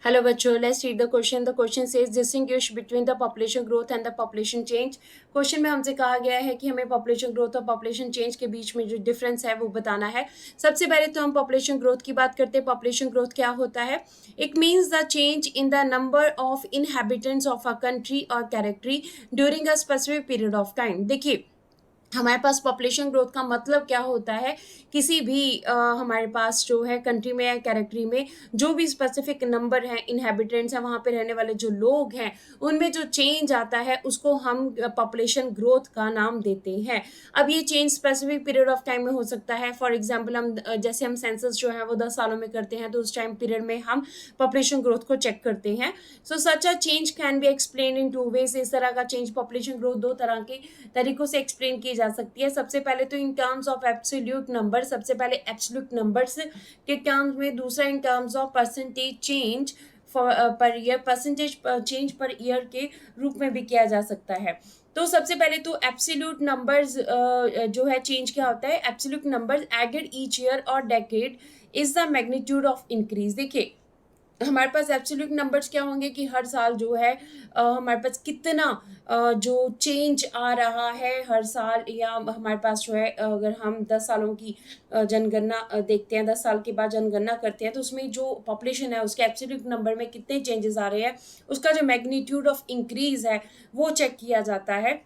Hello बच्चों, let's read the question. The question says distinguish between the population growth and the population change. Question में हमसे कहा गया है कि हमें पॉपुलेशन ग्रोथ और पॉपुलेशन चेंज के बीच में जो डिफरेंस है वो बताना है. सबसे पहले तो हम पॉपुलेशन ग्रोथ की बात करते हैं. पॉपुलेशन ग्रोथ क्या होता है? It means the change in the number of inhabitants of a country or territory during a specific period of time. देखिए, हमारे पास पॉपुलेशन ग्रोथ का मतलब क्या होता है? किसी भी हमारे पास जो है कंट्री में या कैरेक्टरी में जो भी स्पेसिफिक नंबर है इनहेबिटेंट्स हैं, वहाँ पे रहने वाले जो लोग हैं, उनमें जो चेंज आता है उसको हम पॉपुलेशन ग्रोथ का नाम देते हैं. अब ये change specific period of time में हो सकता है. फॉर एग्जाम्पल हम जैसे हम सेंसस जो है वो 10 सालों में करते हैं, तो उस टाइम पीरियड में हम पॉपुलेशन ग्रोथ को चेक करते हैं. So such a change can be explain in two ways. इस तरह का चेंज पॉपुलेशन ग्रोथ दो तरह के तरीकों से एक्सप्लेन की जा सकती है. सबसे पहले तो in terms of absolute number, सबसे पहले एब्सोल्यूट नंबर्स के टर्म्स में, दूसरा in terms of percentage change per year, percentage change per year के रूप में भी किया जा सकता है. तो सबसे पहले तो एब्सोल्यूट नंबर्स जो है चेंज क्या होता है? Absolute numbers added each year or decade is the magnitude of increase. देखिए, हमारे पास एब्सोल्यूट नंबर्स क्या होंगे कि हर साल जो है हमारे पास कितना जो चेंज आ रहा है हर साल, या हमारे पास जो है अगर हम 10 सालों की जनगणना देखते हैं, 10 साल के बाद जनगणना करते हैं, तो उसमें जो पॉपुलेशन है उसके एब्सोल्यूट नंबर में कितने चेंजेस आ रहे हैं, उसका जो मैग्नीट्यूड ऑफ इंक्रीज है वो चेक किया जाता है.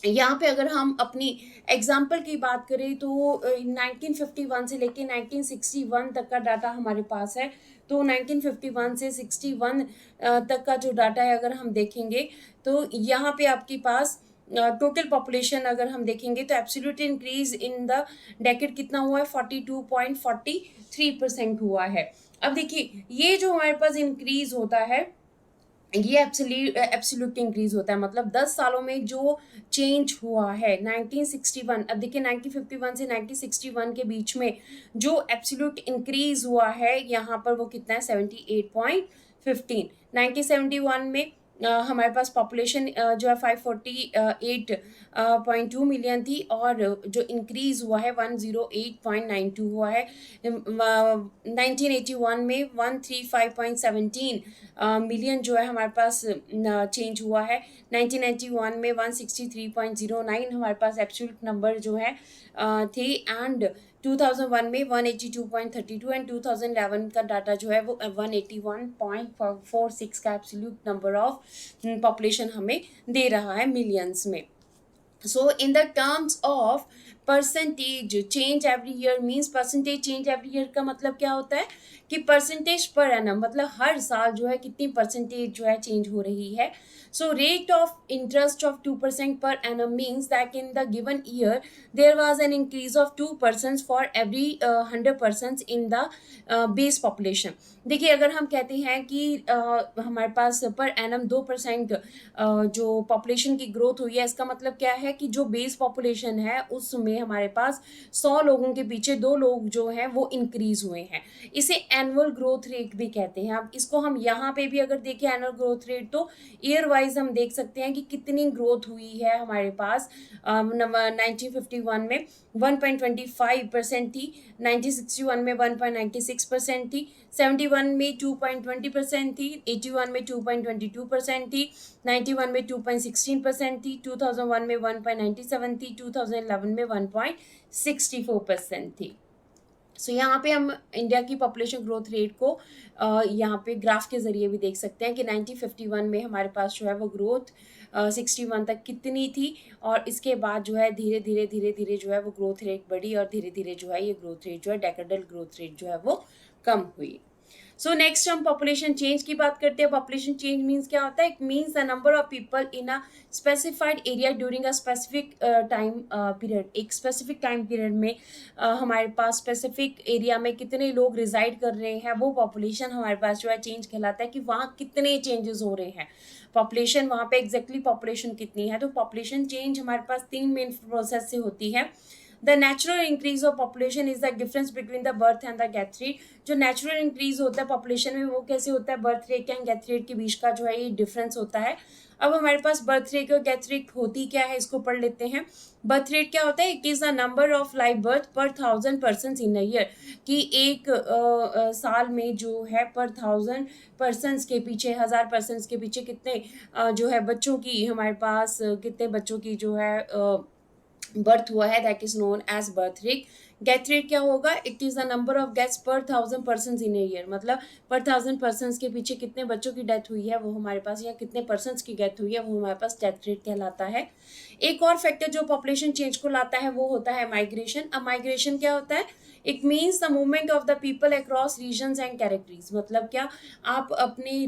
यहाँ पे अगर हम अपनी एग्जाम्पल की बात करें तो 1951 से लेके 1961 तक का डाटा हमारे पास है. तो 1951 से 61 तक का जो डाटा है अगर हम देखेंगे, तो यहाँ पे आपके पास टोटल पॉपुलेशन अगर हम देखेंगे तो absolute increase in the decade कितना हुआ है? 42.43% हुआ है. अब देखिए, ये जो हमारे पास इंक्रीज होता है ये एब्सोल्यूट इंक्रीज होता है. मतलब 10 सालों में जो चेंज हुआ है 1961, अब देखिए 1951 से 1961 के बीच में जो एब्सोल्यूट इंक्रीज हुआ है यहाँ पर वो कितना है? 78.15. 1971 में हमारे पास पॉपुलेशन जो है 548.2 मिलियन थी, और जो इंक्रीज हुआ है 108.92 हुआ है. 1981 में 135.17 मिलियन जो है हमारे पास चेंज हुआ है. 1991 में 163.09 हमारे पास एब्सोल्यूट नंबर जो है थे. एंड 2001 में 182.32 एंड 2011 का डाटा जो है वो 181.46 का एब्सोल्यूट नंबर ऑफ पॉपुलेशन हमें दे रहा है मिलियंस में. So in the terms of percentage change every year means percentage change every year का मतलब क्या होता है कि परसेंटेज पर एनम, मतलब हर साल जो है कितनी परसेंटेज जो है चेंज हो रही है. So rate of interest of 2% per annum means that in the given year there was an increase of 2% for every 100% in the base population. देखिए, अगर हम कहते हैं कि हमारे पास पर एनम 2% जो पॉपुलेशन की ग्रोथ हुई है, इसका मतलब क्या है कि जो बेस पॉपुलेशन है उसमें हमारे पास 100 लोगों के पीछे 2 लोग जो हैं वो इंक्रीज हुए हैं. इसे एनुअल ग्रोथ रेट भी कहते हैं. अब इसको हम यहाँ पे भी अगर देखें एनुअल ग्रोथ रेट, तो ईयर वाइज हम देख सकते हैं कि कितनी ग्रोथ हुई है हमारे पास. 1951 में 1.25% थी, 1961 में 1.96% थी, 71 में 2.20% थी, 81 में 2.22% थी, 91 में 2.16% थी, 2001 में 1.97 थी, 2011 में 1.64% थी. सो यहाँ पे हम इंडिया की पॉपुलेशन ग्रोथ रेट को यहाँ पे ग्राफ के ज़रिए भी देख सकते हैं कि 1951 में हमारे पास जो है वो ग्रोथ 61 तक कितनी थी, और इसके बाद जो है धीरे धीरे जो है वो ग्रोथ रेट बढ़ी, और धीरे धीरे जो है ये ग्रोथ रेट जो है डेकेडल ग्रोथ रेट जो है वो कम हुई. सो नेक्स्ट हम पॉपुलेशन चेंज की बात करते हैं. पॉपुलेशन चेंज मीन्स क्या होता है? It means the number of people in a specified area during a specific time period. एक स्पेसिफिक टाइम पीरियड में हमारे पास स्पेसिफिक एरिया में कितने लोग रिजाइड कर रहे हैं, वो पॉपुलेशन हमारे पास जो है चेंज कहलाता है कि वहाँ कितने चेंजेस हो रहे हैं. पॉपुलेशन वहाँ पे एग्जैक्टली पॉपुलेशन कितनी है. तो पॉपुलेशन चेंज हमारे पास 3 मेन प्रोसेस से होती है. The natural increase of population is the difference between the birth and the death rate. जो नेचुरल इंक्रीज होता है पॉपुलेशन में वो कैसे होता है, birth rate and death rate के बीच का जो है ये डिफरेंस होता है। अब हमारे पास बर्थ रेट और डेथ रेट होती क्या है इसको पढ़ लेते हैं। बर्थ रेट क्या होता है, it is the number of live birth पर 1000 पर्सन इन अ ईयर, कि एक साल में जो है पर 1000 पर्सन्स के पीछे, 1000 पर्सन्स के पीछे कितने जो है बच्चों की हमारे पास कितने बच्चों की जो है बर्थ हुआ है, that is known as birth rate. Death rate क्या होगा, it is the number of deaths per 1000 person in a year, मतलब पर 1000 पर्सन के पीछे कितने बच्चों की डेथ हुई है वो हमारे पास, या कितने पर्सन की डेथ हुई है वो हमारे पास डेथ रेट कहलाता है। एक और फैक्टर जो पॉपुलेशन चेंज को लाता है वो होता है माइग्रेशन। अब माइग्रेशन क्या होता है, it means the movement of the people across regions and territories. मतलब क्या, आप अपने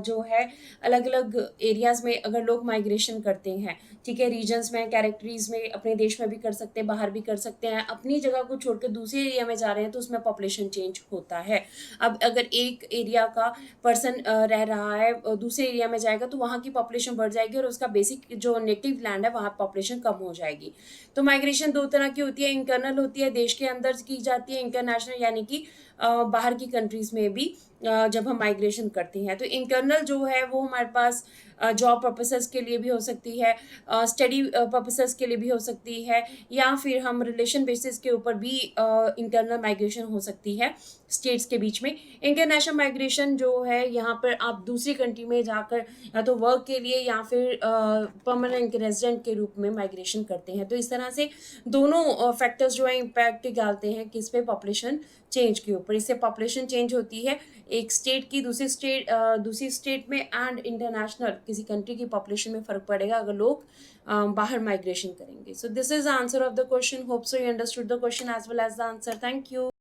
जो है अलग अलग एरियाज में अगर लोग माइग्रेशन करते हैं, ठीक है, रीजन्स में, कैरेक्टरीज में, अपने देश में भी कर सकते हैं, बाहर भी कर सकते हैं, अपनी जगह को छोड़कर दूसरे एरिया में जा रहे हैं तो उसमें पॉपुलेशन चेंज होता है। अब अगर एक एरिया का पर्सन रह रहा है दूसरे एरिया में जाएगा तो वहाँ की पॉपुलेशन बढ़ जाएगी और उसका बेसिक जो नेटिव लैंड है वहाँ पॉपुलेशन कम हो जाएगी। तो माइग्रेशन दो तरह की होती है, इंटरनल होती है, देश के अंदर की जाती है, इंटरनेशनल यानी कि बाहर की कंट्रीज में भी जब हम माइग्रेशन करते हैं। तो इंटरनल जो है वो हमारे पास जॉब पर्पसेस के लिए भी हो सकती है, स्टडी पर्पसेस के लिए भी हो सकती है, या फिर हम रिलेशन बेसिस के ऊपर भी इंटरनल माइग्रेशन हो सकती है स्टेट्स के बीच में। इंटरनेशनल माइग्रेशन जो है यहाँ पर आप दूसरी कंट्री में जाकर या तो वर्क के लिए या फिर परमानेंट रेजिडेंट के रूप में माइग्रेशन करते हैं। तो इस तरह से दोनों फैक्टर्स जो है इम्पैक्ट डालते हैं किस पे, पॉपुलेशन चेंज के ऊपर। इससे पॉपुलेशन चेंज होती है एक स्टेट की दूसरी स्टेट में, एंड इंटरनेशनल किसी कंट्री की पॉपुलेशन में फर्क पड़ेगा अगर लोग बाहर माइग्रेशन करेंगे। So this is the answer of the question. Hope so you understood the question as well as the answer. Thank you.